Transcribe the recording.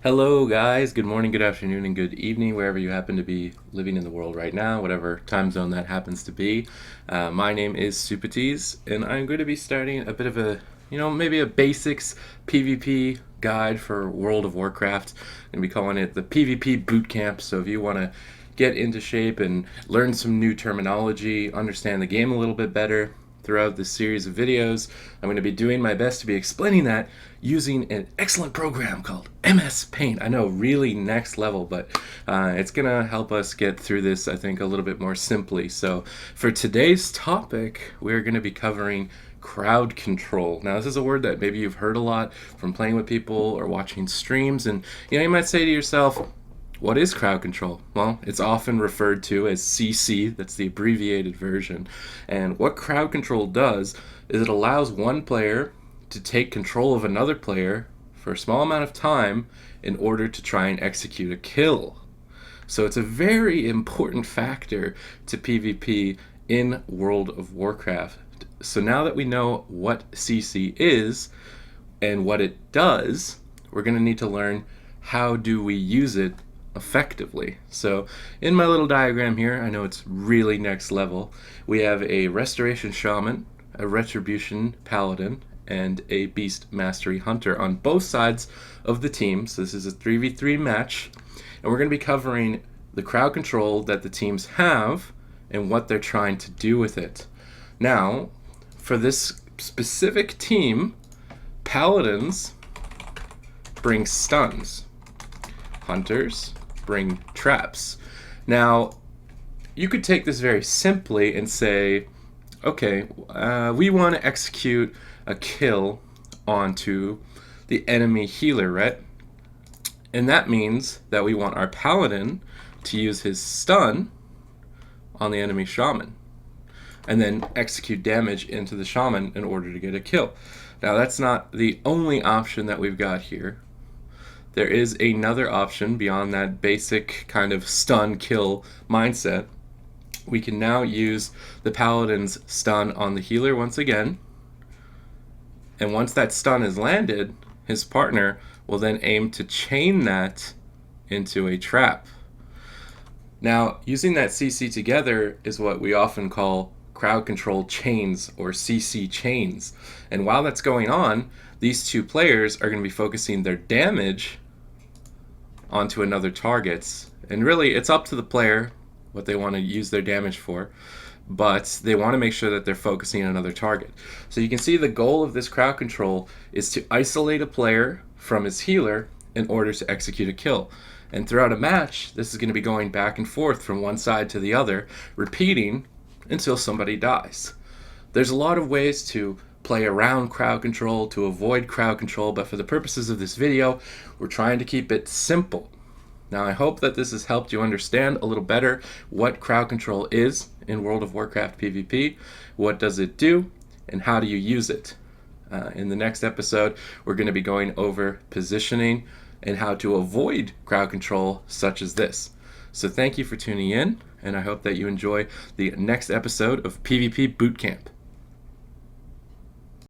Hello, guys. Good morning, good afternoon, and good evening, wherever you happen to be living in the world right now, whatever time zone that happens to be. My name is Supatis, and I'm going to be starting a bit of maybe a basics PvP guide for World of Warcraft. I'm going to be calling it the PvP Bootcamp. So if you want to get into shape and learn some new terminology, understand the game a little bit better, throughout this series of videos, I'm going to be doing my best to be explaining that using an excellent program called MS Paint. I know, really next level, but it's going to help us get through this, I think, a little bit more simply. So for today's topic, we're going to be covering crowd control. Now, this is a word that maybe you've heard a lot from playing with people or watching streams, and you might say to yourself, what is crowd control? Well, it's often referred to as CC, that's the abbreviated version. And what crowd control does is it allows one player to take control of another player for a small amount of time in order to try and execute a kill. So it's a very important factor to PvP in World of Warcraft. So now that we know what CC is and what it does, we're going to need to learn how do we use it effectively. So in my little diagram here, I know it's really next level, we have a Restoration Shaman, a Retribution Paladin, and a Beast Mastery Hunter on both sides of the team. So this is a 3v3 match, and we're going to be covering the crowd control that the teams have and what they're trying to do with it. Now, for this specific team, Paladins bring stuns, Hunters bring traps. Now, you could take this very simply and say, okay, we want to execute a kill onto the enemy healer, right? And that means that we want our Paladin to use his stun on the enemy Shaman and then execute damage into the Shaman in order to get a kill. Now, that's not the only option that we've got here. There is another option beyond that basic kind of stun kill mindset. We can now use the Paladin's stun on the healer once again. And once that stun is landed, his partner will then aim to chain that into a trap. Now, using that CC together is what we often call crowd control chains or CC chains. And while that's going on, these two players are going to be focusing their damage onto another target, and really it's up to the player what they want to use their damage for, but they want to make sure that they're focusing on another target. So you can see the goal of this crowd control is to isolate a player from his healer in order to execute a kill. And throughout a match, this is going to be going back and forth from one side to the other, repeating until somebody dies. There's a lot of ways to play around crowd control, to avoid crowd control, but for the purposes of this video, we're trying to keep it simple. Now, I hope that this has helped you understand a little better what crowd control is in World of Warcraft PvP, what does it do, and how do you use it. In the next episode, we're going to be going over positioning and how to avoid crowd control such as this. So thank you for tuning in, and I hope that you enjoy the next episode of PvP Bootcamp.